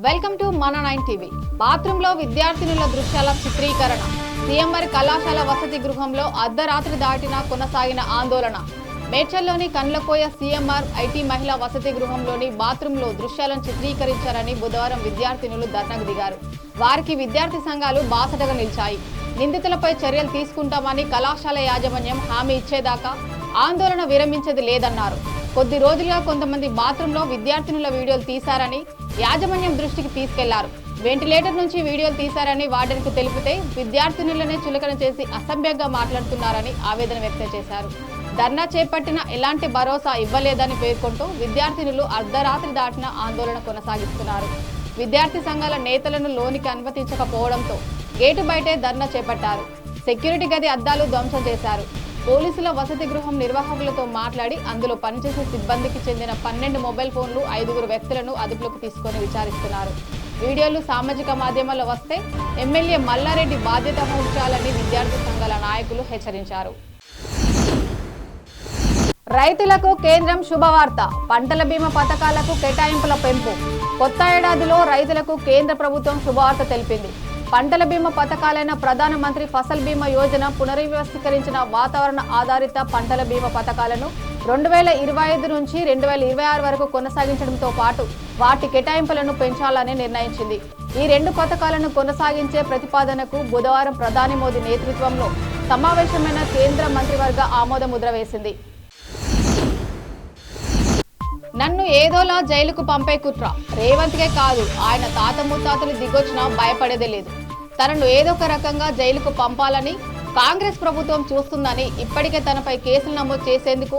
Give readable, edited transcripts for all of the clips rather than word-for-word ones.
Welcome to మన 9 TV. బాత్రూంలో విద్యార్థినుల దృశ్యాల చిత్రీకరణ. సీఎంఆర్ కళాశాల వసతి గృహంలో అర్ధరాత్రి దాటినా కొనసాగిన ఆందోళన. మేడ్చల్లోని కండ్లకోయ సీఎంఆర్ ఐటీ మహిళా వసతి గృహంలోని బాత్రూంలో దృశ్యాలను చిత్రీకరించారని బుధవారం విద్యార్థినులు ధర్నాకు దిగారు. వారికి విద్యార్థి సంఘాలు బాసటగా నిలిచాయి. నిందితులపై చర్యలు తీసుకుంటామని కళాశాల యాజమాన్యం హామీ ఇచ్చేదాకా ఆందోళన విరమించేది లేదన్నారు. కొద్ది రోజులుగా కొంతమంది బాత్రూంలో విద్యార్థినుల వీడియోలు తీశారని యాజమాన్యం దృష్టికి తీసుకెళ్లారు. వెంటిలేటర్ నుంచి వీడియోలు తీశారని వార్డెన్కు తెలిపితే విద్యార్థినులనే చులకన చేసి అసభ్యంగా మాట్లాడుతున్నారని ఆవేదన వ్యక్తం చేశారు. ధర్నా చేపట్టిన ఎలాంటి భరోసా ఇవ్వలేదని పేర్కొంటూ విద్యార్థినులు అర్ధరాత్రి దాటిన ఆందోళన కొనసాగిస్తున్నారు. విద్యార్థి సంఘాల నేతలను లోనికి అనుమతించకపోవడంతో గేటు బయటే ధర్నా చేపట్టారు. సెక్యూరిటీ గది అద్దాలు ధ్వంసం చేశారు. పోలీసుల వసతి గృహం నిర్వాహకులతో మాట్లాడి అందులో పనిచేసే సిబ్బందికి చెందిన 12 మొబైల్ ఫోన్లు 5 వ్యక్తులను అదుపులోకి తీసుకొని విచారిస్తున్నారు. వీడియోలు సామాజిక మాధ్యమాల్లో వస్తే ఎమ్మెల్యే మల్లారెడ్డి బాధ్యత వహించాలని విద్యార్థి సంఘాల నాయకులు హెచ్చరించారు. రైతులకు కేంద్రం శుభవార్త. పంటల బీమా పథకాలకు కేటాయింపుల పెంపు. కొత్త ఏడాదిలో రైతులకు కేంద్ర ప్రభుత్వం శుభవార్త తెలిపింది. పంటల బీమా పథకాలైన ప్రధానమంత్రి ఫసల్ బీమా యోజన, పునర్వ్యవస్థీకరించిన వాతావరణ ఆధారిత పంటల బీమా పథకాలను 2025 నుంచి 2026 వరకు కొనసాగించడంతో పాటు వాటి కేటాయింపులను పెంచాలని నిర్ణయించింది. ఈ 2 పథకాలను కొనసాగించే ప్రతిపాదనకు బుధవారం ప్రధాని మోదీ నేతృత్వంలో సమావేశమైన కేంద్ర మంత్రివర్గ ఆమోద ముద్ర వేసింది. నన్ను ఏదోలా జైలుకు పంపే కుట్ర. రేవంత్కే కాదు, ఆయన తాత ముత్తాతలు దిగొచ్చినా భయపడేదే లేదు. తనను ఏదో ఒక రకంగా జైలుకు పంపాలని కాంగ్రెస్ ప్రభుత్వం చూస్తుందని, ఇప్పటికే తనపై కేసులు నమోదు చేసేందుకు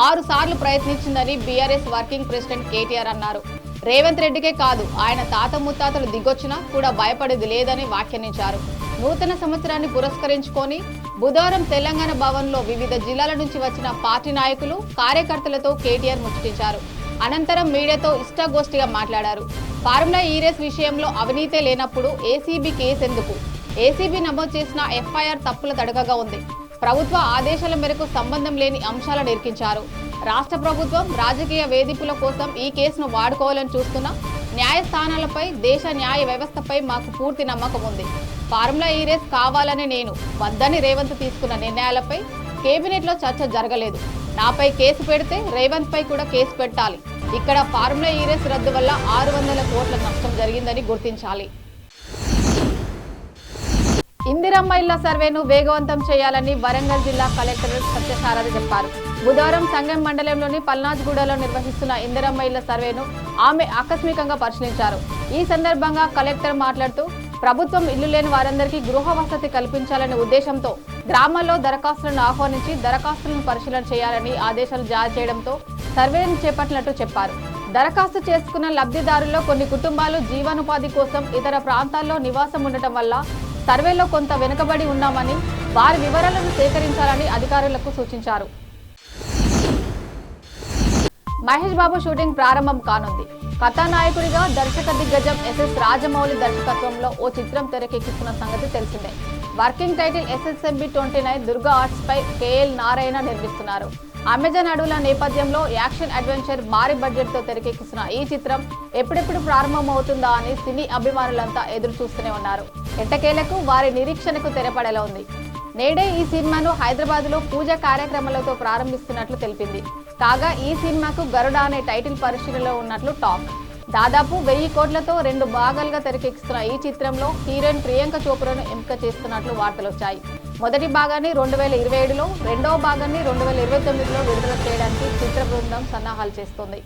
6 సార్లు ప్రయత్నించిందని బీఆర్ఎస్ వర్కింగ్ ప్రెసిడెంట్ కేటీఆర్ అన్నారు. రేవంత్ రెడ్డికే కాదు, ఆయన తాత ముత్తాతలు దిగొచ్చినా కూడా భయపడేది లేదని వ్యాఖ్యానించారు. నూతన సంవత్సరాన్ని పురస్కరించుకొని బుధవారం తెలంగాణ భవన్లో వివిధ జిల్లాల నుంచి వచ్చిన పార్టీ నాయకులు, కార్యకర్తలతో కేటీఆర్ ముచ్చటించారు. అనంతరం మీడియాతో ఇష్టాగోష్ఠిగా మాట్లాడారు. ఫార్ములా ఈ రేస్ విషయంలో అవినీతే లేనప్పుడు ఏసీబీ కేసెందుకు? ఏసీబీ నమోదు చేసిన ఎఫ్ఐఆర్ తప్పుల తడకగా ఉంది. ప్రభుత్వ ఆదేశాల మేరకు సంబంధం లేని అంశాలను ఇరికించారు. రాష్ట్ర ప్రభుత్వం రాజకీయ వేధింపుల కోసం ఈ కేసును వాడుకోవాలని చూస్తున్న న్యాయస్థానాలపై, దేశ న్యాయ వ్యవస్థపై మాకు పూర్తి నమ్మకం ఉంది. ఫార్ములా ఈ రేస్ కావాలని నేను వద్దని రేవంత్ తీసుకున్న నిర్ణయాలపై కేబినెట్లో చర్చ జరగలేదు. నాపై కేసు పెడితే రేవంత్ పై కూడా కేసు పెట్టాలి. ఇక్కడ ఫార్ములా ఈ రేస్ రద్దు వల్ల 600 కోట్ల నష్టం జరిగిందని గుర్తించాలి. ఇందిరమ్మ ఇళ్ల సర్వేను వేగవంతం చేయాలని వరంగల్ జిల్లా కలెక్టర్ సత్యసారథి చెప్పారు. బుధవారం సంగం మండలంలోని పల్నాజ్గూడలో నిర్వహిస్తున్న ఇందిరమ్మ ఇళ్ల సర్వేను ఆమె ఆకస్మికంగా పరిశీలించారు. ఈ సందర్భంగా కలెక్టర్ మాట్లాడుతూ ప్రభుత్వం ఇల్లు లేని వారందరికీ గృహ వసతి కల్పించాలనే ఉద్దేశంతో గ్రామాల్లో దరఖాస్తులను ఆహ్వానించి దరఖాస్తులను పరిశీలన చేయాలని ఆదేశాలు జారీ చేయడంతో సర్వేను చేపట్టినట్టు చెప్పారు. దరఖాస్తు చేసుకున్న లబ్ధిదారుల్లో కొన్ని కుటుంబాలు జీవనోపాధి కోసం ఇతర ప్రాంతాల్లో నివాసం ఉండటం వల్ల సర్వేలో కొంత వెనుకబడి ఉన్నామని, వారి వివరాలను సేకరించాలని అధికారులకు సూచించారు. మహేష్ బాబు షూటింగ్ ప్రారంభం కానుంది. కథానాయకుడిగా దర్శక దిగ్గజం ఎస్ఎస్ రాజమౌళి దర్శకత్వంలో ఓ చిత్రం తెరకెక్కిస్తున్న సంగతి తెలిసిందే. Working title SSMB 29 Durga Arts పై KL నారాయణ నిర్మిస్తున్నారు. అమెజాన్ అడవుల నేపథ్యంలో యాక్షన్ అడ్వెంచర్ భారీ బడ్జెట్ తో తెరకెక్కిస్తున్న ఈ చిత్రం ఎప్పుడెప్పుడు ప్రారంభమవుతుందా అని సినీ అభిమానులంతా ఎదురు చూస్తూనే ఉన్నారు. ఎట్టకేలకు వారి నిరీక్షణకు తెరపడేలా ఉంది. నేడే ఈ సినిమాను హైదరాబాద్ లో పూజ కార్యక్రమాలతో ప్రారంభిస్తున్నట్లు తెలిపింది. కాగా ఈ సినిమాకు గరుడ అనే టైటిల్ పరిశీలనలో ఉన్నట్లు టాక్. దాదాపు 1000 కోట్లతో 2 భాగాలుగా తెరకెక్కిస్తున్న ఈ చిత్రంలో హీరోయిన్ ప్రియాంక చోప్రాను ఎంపిక చేస్తున్నట్లు వార్తలు వచ్చాయి. మొదటి భాగాన్ని 2027లో, రెండవ భాగాన్ని 2029లో విడుదల చేయడానికి చిత్ర బృందం సన్నాహాలు చేస్తోంది.